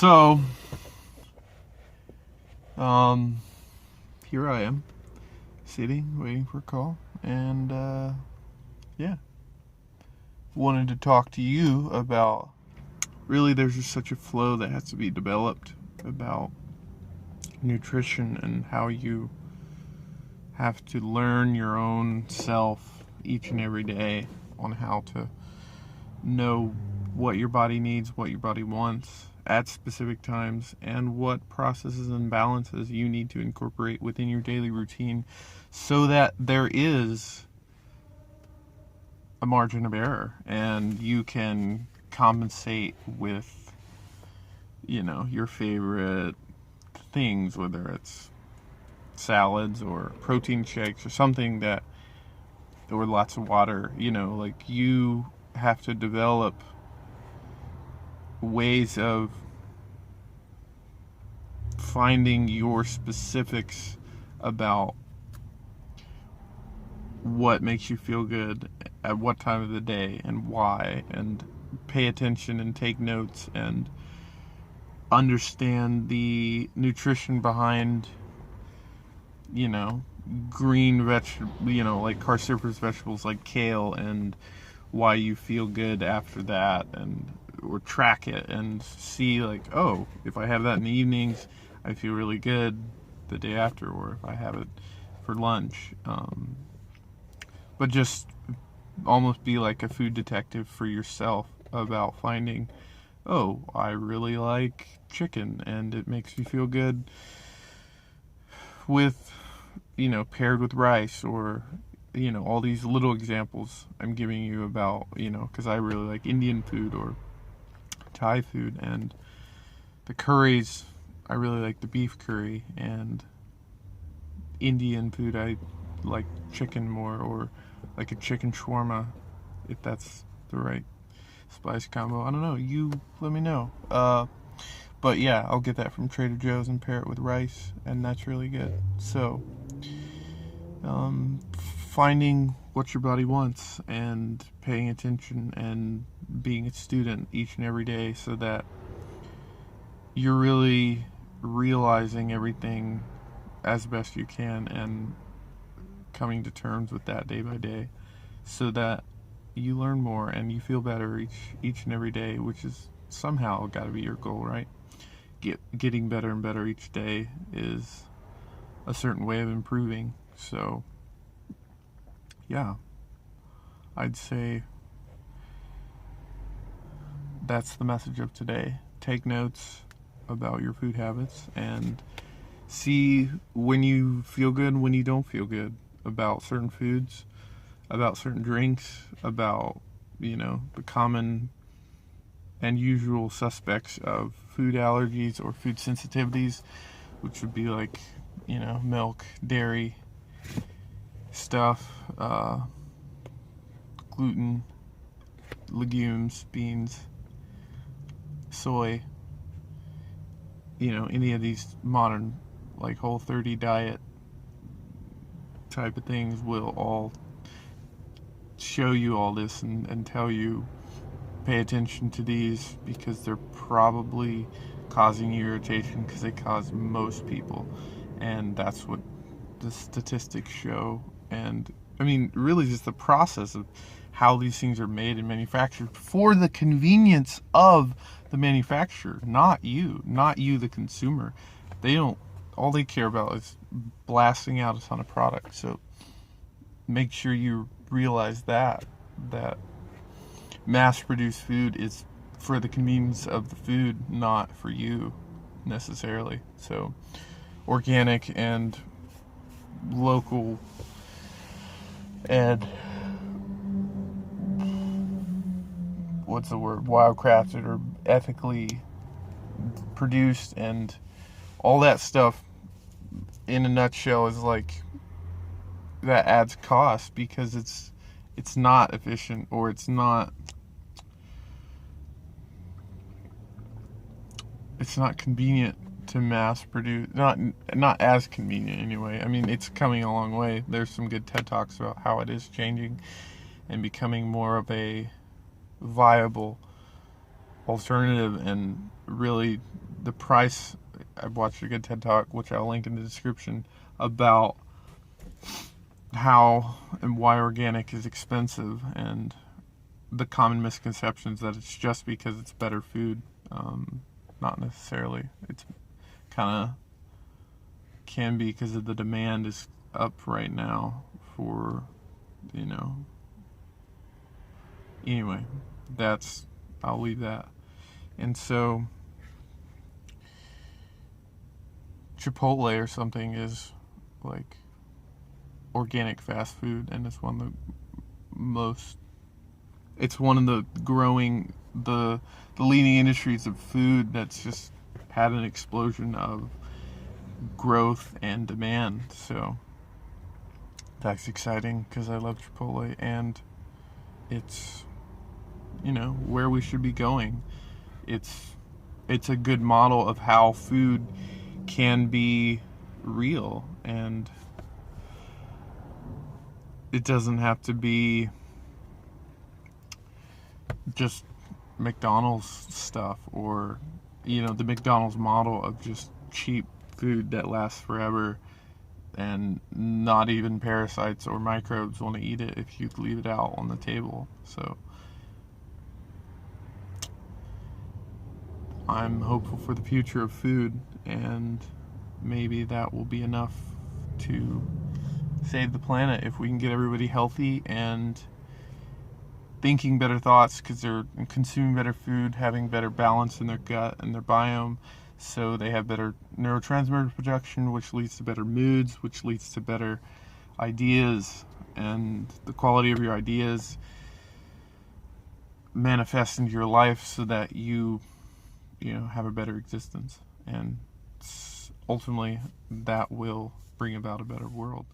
So, um, here I am, sitting, waiting for a call, and, yeah, wanted to talk to you about, really, there's just such a flow that has to be developed about nutrition and how you have to learn your own self each and every day on how to know what your body needs, what your body wants at specific times, and what processes and balances you need to incorporate within your daily routine so that there is a margin of error and you can compensate with, your favorite things, whether it's salads or protein shakes or something that, or lots of water, like you have to develop ways of finding your specifics about what makes you feel good at what time of the day and why, and pay attention and take notes and understand the nutrition behind, you know, green like cruciferous vegetables like kale, and why you feel good after that, and or track it and see, like, oh, if I have that in the evenings, I feel really good the day after, or if I have it for lunch. But just almost be like a food detective for yourself about finding, oh, I really like chicken and it makes me feel good with, paired with rice, or, all these little examples I'm giving you about, because I really like Indian food or Thai food, and the curries, I really like the beef curry, and Indian food, I like chicken more, or like a chicken shawarma, if that's the right spice combo. I don't know. You let me know. But yeah, I'll get that from Trader Joe's and pair it with rice, and that's really good. So, finding what your body wants and paying attention and being a student each and every day so that you're really realizing everything as best you can and coming to terms with that day by day so that you learn more and you feel better each and every day, which is somehow got to be your goal, right? Getting better and better each day is a certain way of improving. So, yeah, I'd say that's the message of today. Take notes about your food habits and see when you feel good and when you don't feel good about certain foods, about certain drinks, about, the common and usual suspects of food allergies or food sensitivities, which would be like, milk, dairy stuff, gluten, legumes, beans, soy, any of these modern, like Whole30 diet type of things will all show you all this and tell you pay attention to these because they're probably causing you irritation, because they cause most people, and that's what the statistics show. And I mean, really just the process of how these things are made and manufactured for the convenience of the manufacturer, not you the consumer. They don't, all they care about is blasting out a ton of product. So make sure you realize that mass-produced food is for the convenience of the food, not for you necessarily. So organic and local and what's the word, wildcrafted or ethically produced, and all that stuff in a nutshell is like, that adds cost because it's not efficient, or it's not convenient to mass produce, not as convenient anyway. I mean, it's coming a long way. There's some good TED Talks about how it is changing and becoming more of a viable alternative, and really the price. I watched a good TED Talk, which I'll link in the description, about how and why organic is expensive, and the common misconceptions that it's just because it's better food. Not necessarily. It's kind of can be because of the demand is up right now for, anyway, I'll leave that. And so Chipotle or something is like organic fast food, and it's one of the growing, the leading industries of food that's just had an explosion of growth and demand. So that's exciting because I love Chipotle, and it's where we should be going. It's a good model of how food can be real, and it doesn't have to be just McDonald's stuff, or the McDonald's model of just cheap food that lasts forever and not even parasites or microbes want to eat it if you leave it out on the table. So I'm hopeful for the future of food, and maybe that will be enough to save the planet if we can get everybody healthy and thinking better thoughts, because they're consuming better food, having better balance in their gut and their biome, so they have better neurotransmitter production, which leads to better moods, which leads to better ideas, and the quality of your ideas manifest into your life so that you have a better existence, and ultimately that will bring about a better world.